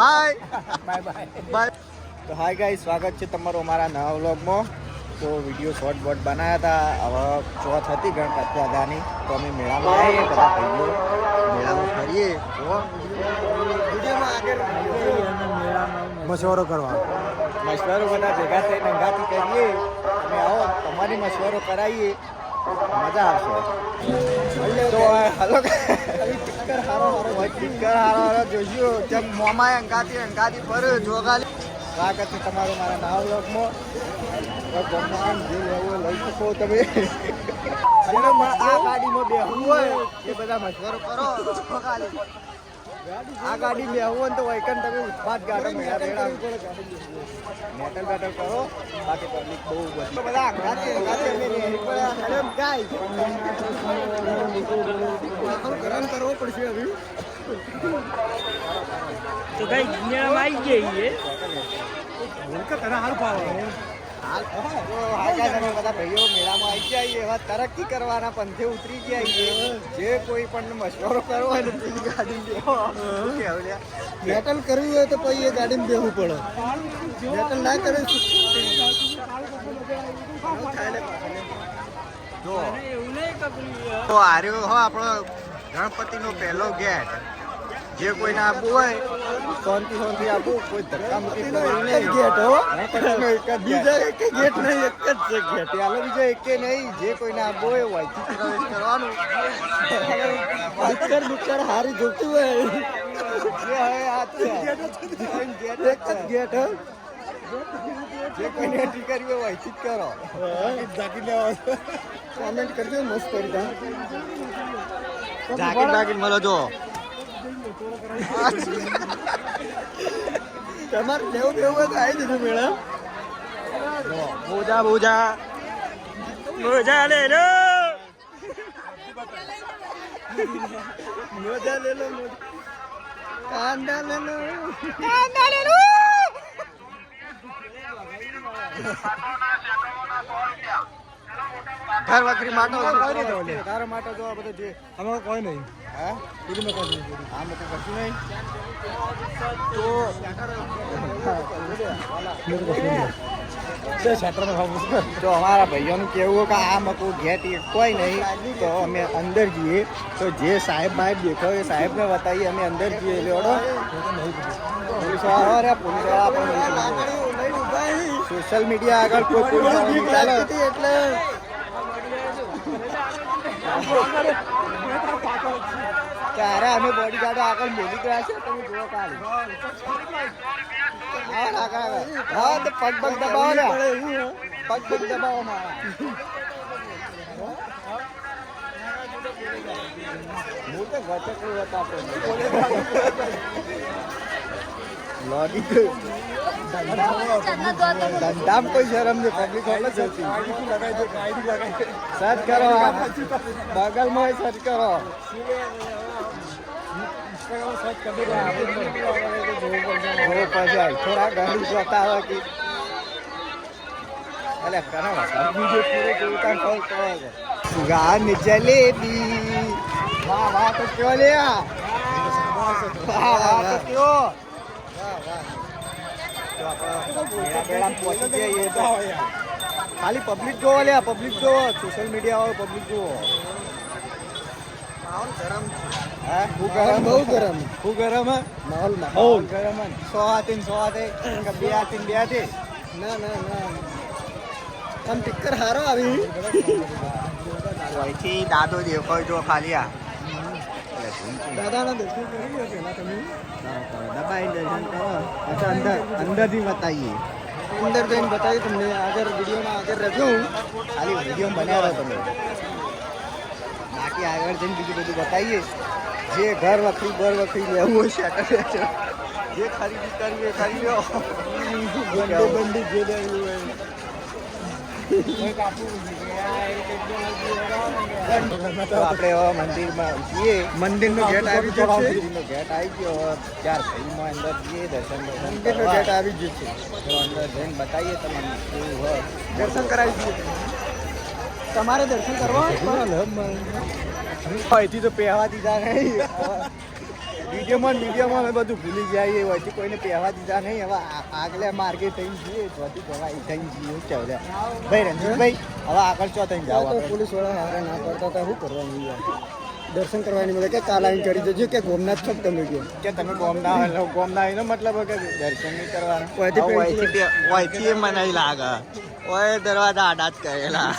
હાય bye bye. તો hi guys, સ્વાગત છે તમારું અમારા નવા વ્લોગમાં. તો વિડીયો શોર્ટ બોટ બનાવ્યા હતા. હવે ચોથ હતી ગણપતિ દાદાની, તો અમે મેળામાં આવીએ, બધા ભાઈઓ મેળામાં ફરીએ. મશવરો કરવા મશવરો બધા ભેગા થઈને અંગાથી કરીએ. તમે આવો, તમારી મશવરો કરાવીએ, મજા આવશે. તો હાલો ટીકર હારો જોજો. જેમ મોમાએ અંગાથી પર જોગાલી. સ્વાગત છે તમારું મારા નવા વ્લોગમાં. જે લેવું લઈ શકો તમે. આ ગાડીમાં બેહવું હોય એ બધા મશવરો કરો. આ ગાડી બેહવું હોય તો વૈકન તમે ઉત્પાદ ગાડો મેળા મેટલ બેટલ કરો. બાકી પબ્લિક બહુ બધી બધા અંગાથી ગરમ કરવો પડશે હવે. તો કઈ મેળામાં આવી જઈએ હાલ પાડો. બધા ભાઈઓ મેળામાં આવી જાય એવા તરક્કી કરવાના પંથે ઉતરી ગયા. જે કોઈ પણ મશવરો કરવો હોય ને પેલી ગાડી મેટલ કરવી હોય તો પછી એ ગાડીમાં બેહવું પડે. મેટલ ના કરે તો આર્યો હો આપણો ગણપતિનો પહેલો ગેટ. જે કોઈને આપવું હોય શાંતિ આપવું. કોઈ ધક્કા મૂકી ગેટ હો બીજા એક ગેટ નહીં, એક જ છે ગેટ. હાલો બીજો એક નહીં. જે કોઈને આપવું હોય વહીથી પ્રવેશ કરવાનું. બુક્કર હારી જોતું હોય જે હવે આ એક જ ગેટ. જે કોઈને એન્ટ્રી કરવી હોય વહીથી જ કરો. કોમેન્ટ કરજો, મસ્ત કરી જાકીર મળો જો. તમારે લેવું બેવું તો આવી જજો મેળા. બોજા લે લો. મોજા લે લો. કાંદા લે લો. ઘર વખરી માટો તારો માટો જો બધું જે અમારે કોઈ નહીં. હા કશું નહીં. તો અમારા ભાઈઓનું કેવું કે આ મકું ઘેટ કોઈ નહીં. તો અમે અંદર જઈએ. તો જે સાહેબ દેખો એ સાહેબને બતાવીએ. અમે અંદર જઈએ. લેવડો પોલીસ સોશિયલ મીડિયા આગળ કોઈ ચાલે એટલે ત્યારે અમે બોડી ગાર્ડો આગળ મેલી ગયા છે. તમે જુઓ કાલે. હા તો પગ દબાવો ને. પગ દબાવો મારા. હું તો ગચકડું હતા ધંધામ કોઈ શરમ નહીં. પબ્લિક સર્ચ કરો, બગલમાં સર્ચ કરો. થોડા ઘણું જોતા હોય કે ગાની જલેબી. વાહ તો કયો લે. વાહ તો કયો. ખાલી પબ્લિક જોવો લે. પબ્લિક જોવો. સોશિયલ મીડિયા વાળો પબ્લિક જોવો. ગરમ હા હું ગરમ બહુ ગરમ. હું ગરમ માહોલ ગરમ. 100 હાથે બે હાથે ના આમ ટીકર હારો આવી. અહીંથી દાદો દેખાય જો ખાલી. આ દાદાના દર્શન કરી લો પેલા તમે. દબાઈ દર્શન કરો પછી અંદરથી બતાવીએ. અંદર જઈને બતાવીએ તમને. આગળ વિડીયોમાં આગળ રહેજો. ખાલી વિડીયો બન્યા રહો તમે. બાકી આગળ જઈને બીજું બધું બતાવીએ. જે ઘર વખરી બર વખરી લેવું હોય છે. જે ખરીદી કરવી એ કરી લો. બંડી જે લેવું હોય. આપણે મંદિરમાં જઈએ. મંદિરનો ગેટ આવી ગયો છે. ગેટ આવી ગયો. ચાર ભાઈમાં અંદર જઈએ. મંદિરનો ગેટ આવી ગયો છે. તો અંદર જઈને બતાવીએ તમને કેવું હોય. દર્શન કરાવી દઈએ. તમારે દર્શન કરવા અહીંથી તો પહેવા દીધા નહીં. વિડીયોમાં અમે બધું ભૂલી જાય હોયથી કોઈને પહેવા દીધા નહીં. હવે આગળ માર્કેટ થઈ જઈએ ચોથી પહેવા થઈ જઈએ કેવું ભાઈ રણજીતભાઈ હવે આગળ ચો થઈને જાવ. પોલીસ વાળા હારે ના કરતા હતા શું કરવાનું યાર? દર્શન કરવાની મળે કે કાલ આવીને કરી દેજો કે ગોમનાથ છો તમે કે તમે ગોમના એનો મતલબ કે દર્શન નહીં કરવાના. ઓયથી મને લાગે ઓય દરવાજા આડા જ કરેલા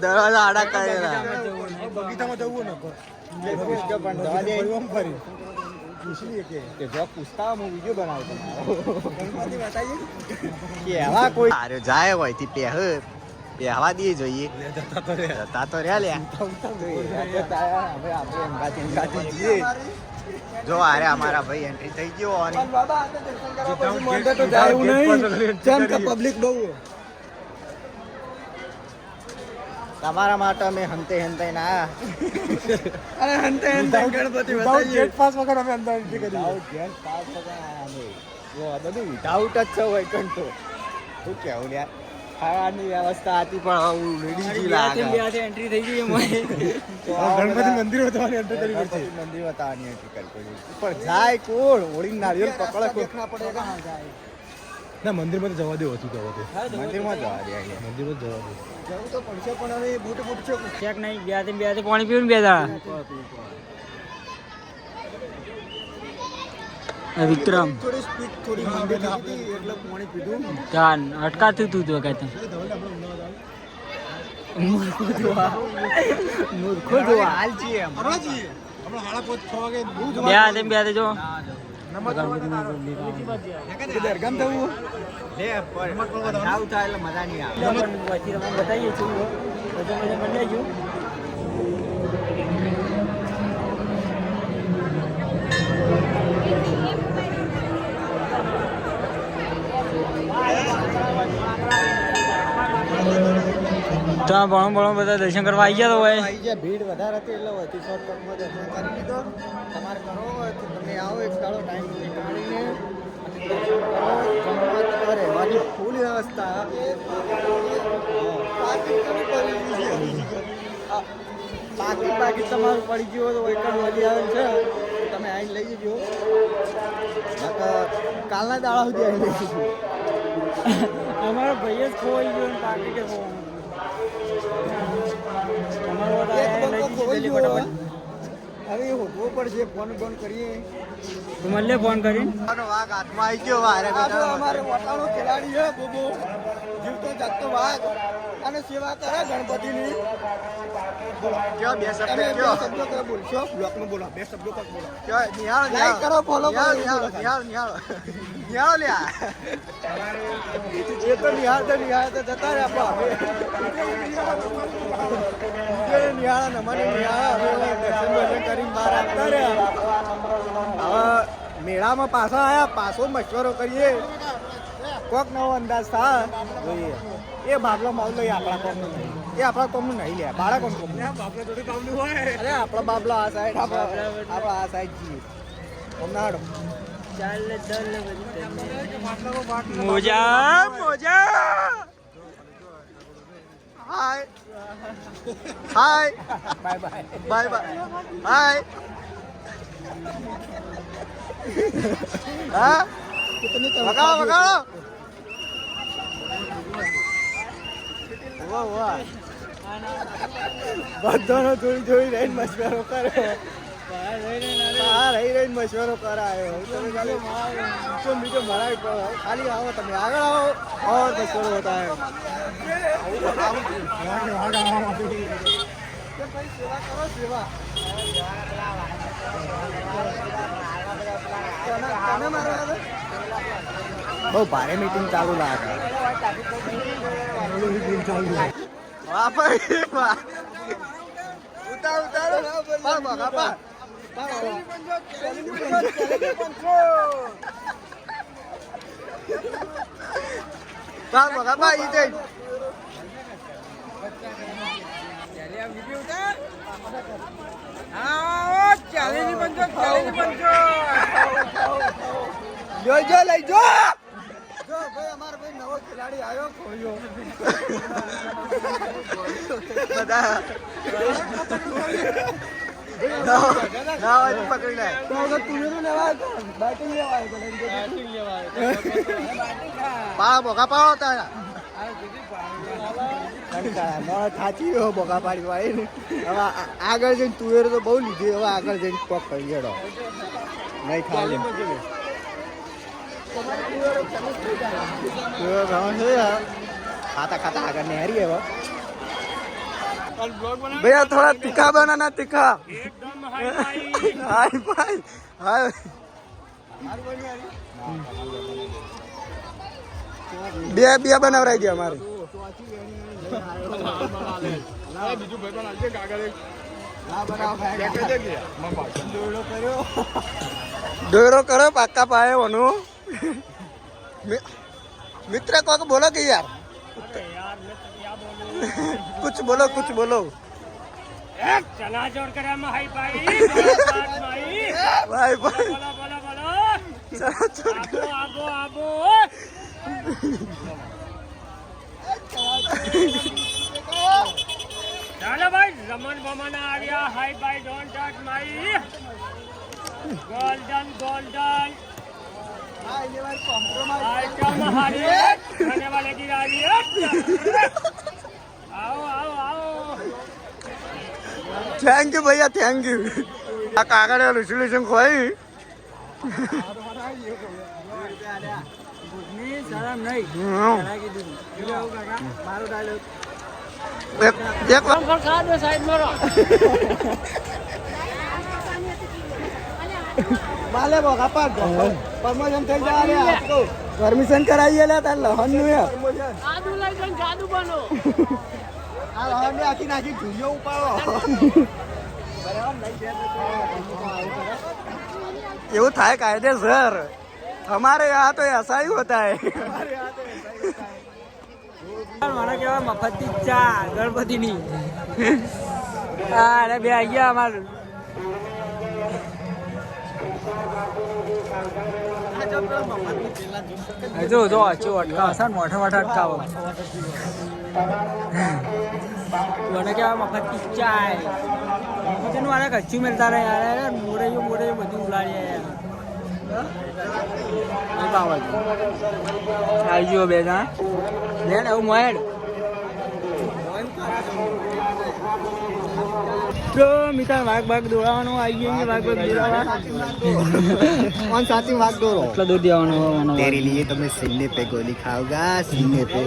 દરવાજા આડા કરેલા બગીચામાં જવું ને પૂછતા હું વિડીયો બનાવતો કેવા કોઈ જાય હોય થી પહેવા દઈએ જોઈએ જતા તો રહ્યા લ્યા. જો અરે અમારા ભાઈ એન્ટ્રી થઈ ગયો પબ્લિક બહુ તમારા માટે અમે હંતે ના અરે હંતે ગણપતિ ગેટ પાસ વગર અમે અંદર એન્ટ્રી કરી ગેટ પાસ વગર જો બધું વિધાઉટ જ છે હોય કંટો શું કેવું યાર ખાવાની વ્યવસ્થા હતી પણ એન્ટ્રી થઈ ગઈ ગણપતિ મંદિર બતાવવાની એન્ટ્રી કરવી પડશે. મંદિર બતાવવાની એન્ટ્રી કરવી પણ જાય કોણ ઓળી નારિયેલ પકડે દેખના પડે ના મંદિરમાં જવા દેવું હતું મંદિરમાં જવા દે મંદિરમાં જવા દે જવું તો પડશે પણ હવે બૂટ છે ચેક નહીં બે પાણી પીવું બે દાડા વિક્રમ થોડી સ્પીડ થોડી મંદિર હતી એટલે પાણી પીધું કાન અટકાતું તું તો કહેતો મૂર્ખો જો હાલ છીએ હમણાં હાડા 5-6 વાગે બે જો દરગામ જવું લે પર જાવ થાય એટલે મજા નહીં આવે. બતાવીએ છીએ ભણો બધા દર્શન કરવા આવી ગયા તો હોય ભીડ વધારે હતી એટલે હોયથી શોર્ટકટમાં દર્શન કરી લીધો. તમારે કરો હોય તો તમે આવો એક સારો ટાઈમ નીકાળીને રહેવાની ફૂલ વ્યવસ્થા બાકી તમારું પડી ગયું તો એક જ વધી આવે છે તમે આવીને લઈ જજો. કાલના દાડા સુધી આવી લઈ જજો. અમારો ભાઈ જ ખોવાઈ ગયો બાકી કે હવે હોટવો પડશે ફોન કરીએ મને ફોન કરીને વાઘ હાથમાં આવી ગયો અમારે વટાણો ખેલાડી છે બોબો જીવતો જાગતો વાઘ અને સેવા કરે ગણપતિની. બે શબ્દો કરો બોલશો બ્લોકમાં બોલો 2 શબ્દો બોલો લાઈક કરો ફોલો કરો નિહાળ લ્યા જે તો નિહાળ તો જતા રે આપણે નિહાળ નમાને નિહાળ દર્શન કરીને બહાર આવતા રહ્યા. હવે મેળામાં પાછા આવ્યા પાછો મશવરો કરીએ કોક નવો અંદાજ થાય જોઈએ. એ બાબલો માવલો એ આપણા કોમનું નહીં એ આપણા કોમનું નહીં લે બાળા કોમનું હોય. અરે આપણા બાબલો આ સાઈડ આપણે આ સાઈડ જઈએ હમણાં મોજા હાય બાય હાય હા વગાડો બધાનો થોડી રહીને મશવરો કરે રહીને મશવરો કરાયો તમે ખાલી મીઠો મરાવી પડો ખાલી આવો તમે આગળ આવો और मशवरो होता है सेवा બહુ ભારે મીટિંગ ચાલુ લાગે જો લઈ જો ભાઈ અમારો ભાઈ નવો ખેલાડી આવ્યો ખોયો બધા ના હોય તો પકડી લે તો અગર તુવેરો લેવા બેટિંગ લેવા પા બોકા પાડો તારા થાચી ગયો બોકા પાડી વાળી હવે આગળ જઈને તુવેરો તો બહુ લીધી હવે આગળ જઈને પગ કરી ગયો નહીં ખાલી खाता खाता आकर नहरी है वो भैया थोड़ा तीखा बनाना तीखा एकदम हाय भाई हाय बिया बिया बनावराई दिया हमारे दोरो करो पाक्का पाए वनु मित्र को बोलो कि यार कुछ बोलो चना जोड़ कर हाई भाई भाई भाई बोलो आबो चलो भाई रमन बमन आ गया हाई भाई don't touch my golden item हारी खाने वाले की रानी आओ थैंक यू भैया थैंक यू आ कागड़ सोल्यूशन खोई शरम नहीं एक साइड में माले बोगा पाट परमोशन થઈ જાય આપકો પરમિશન કરાઈએ લે તાર લહન નું યાર જાદુ લઈ જન જાદુ બનો આ લહન ને આખી નાખી ઝુલિયો ઉપાડો એવું થાય કાયદેસર हमारे यहाँ तो ऐसा ही होता है મને કેવા મફતી ચા ગણપતિની અરે બે આયા અમારું જો અટકાવ સર મોટા અટકાવો મને કેવા મફતી ચાય મફતીનું આને કચ્છું મેળતા રહે યાર મોરે બધું ઉલાડી યાર આવી ગયો બે જણા લે ને એવું મોહેડ તો મિત્ર વાઘ દોડાવવાનો આવી ગયો વાઘ દોડાવવા कौन साथी वाग दो એટલા દૂર દેવાનો तेरे लिए तो मैं सीने पे गोली खाऊंगा सीने पे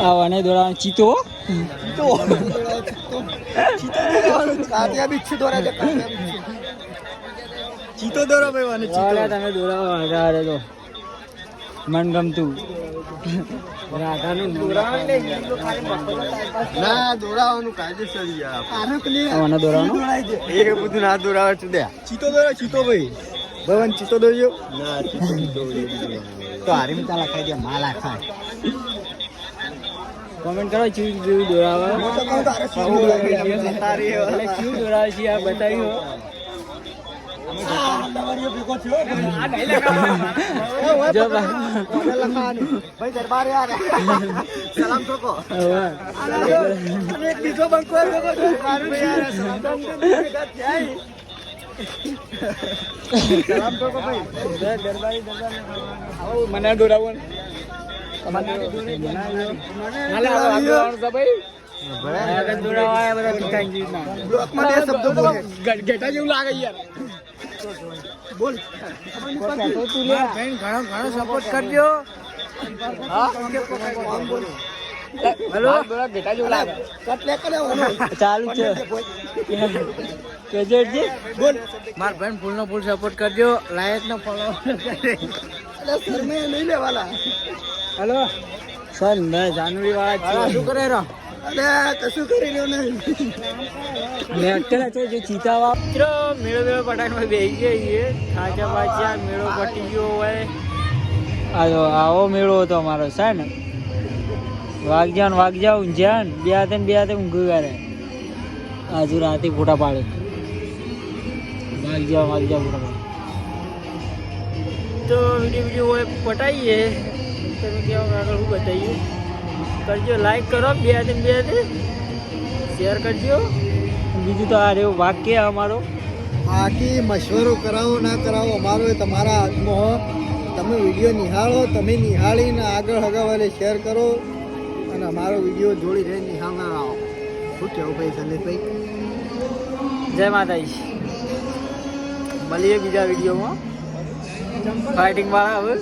આવાને દોડાવવાનો ચીતો કાતિયા બિચ્છુ દોરા દે ચીતો દોરો ભાઈ વાને ચીતો તમે દોડાવો અરે તો મન ગમતું રાધાનું ના દોરાવાનું કાયદેસર યાર આવાને દોડાવવાનો એ બધું ના દોરાવે છે દે ચીતો ભાઈ ભવન ચીતો દોર્યો ના ચીતો તો હારીમ તાલા ખાઈ દે માલા ખાય કોમેન્ટ કરો ચીજ જેવું દોરાવે શું દોરાવે છે આ બતાવ્યું ભાઈ દરબાર યાર સલામ ઠોકો એક બીજો બંકો સલામ ઠોકો ભાઈ દરબારી મને દોરાવું ઘેટા જેવું લાગે યાર બોલ ઘણો સપોર્ટ કરજો હેલો ઘેટા જેવું લાગે ચાલુ છે બોલ માર ભાઈ ફૂલ નો ફૂલ સપોર્ટ કરજો લાયક નો ફોલો શરમે નહીં લેવાલા હેલો સર મેં જાનવી વાળા શું કરે રહ્યો અરે કશું કરી રહ્યો નહીં મેં અત્યારે તો જે ચીતા વા મેળો પટાકમાં બેસી જઈએ ખાચા પાછા મેળો પટી ગયો હોય આવો મેળો હતો અમારો છે ને વાગજા ઊંઝાન બે હાથે ઊંઘ કરે આજુ રાતે ફોટા પાડે વાગજા ફોટા પાડે તો વિડીયો હોય પટાઈએ તમે કેવા આગળ શું બતાવીએ કરજો લાઈક કરો બે હાથે શેર કરજો. બીજું તો આ રહ્યું વાક્ય અમારો. બાકી મશવરો કરાવો ના કરાવો અમારો એ તમારા હાથમાં હો. તમે વિડીયો નિહાળો, તમે નિહાળીને આગળ હગાવાલે શેર કરો અને અમારો વિડીયો જોડી રહીને નિહાળના આવો. શું કહેવું ભાઈ સંદેશભાઈ? જય માતાજી. મળીએ બીજા વિડીયોમાં ફાઇટિંગ વાળા હવે.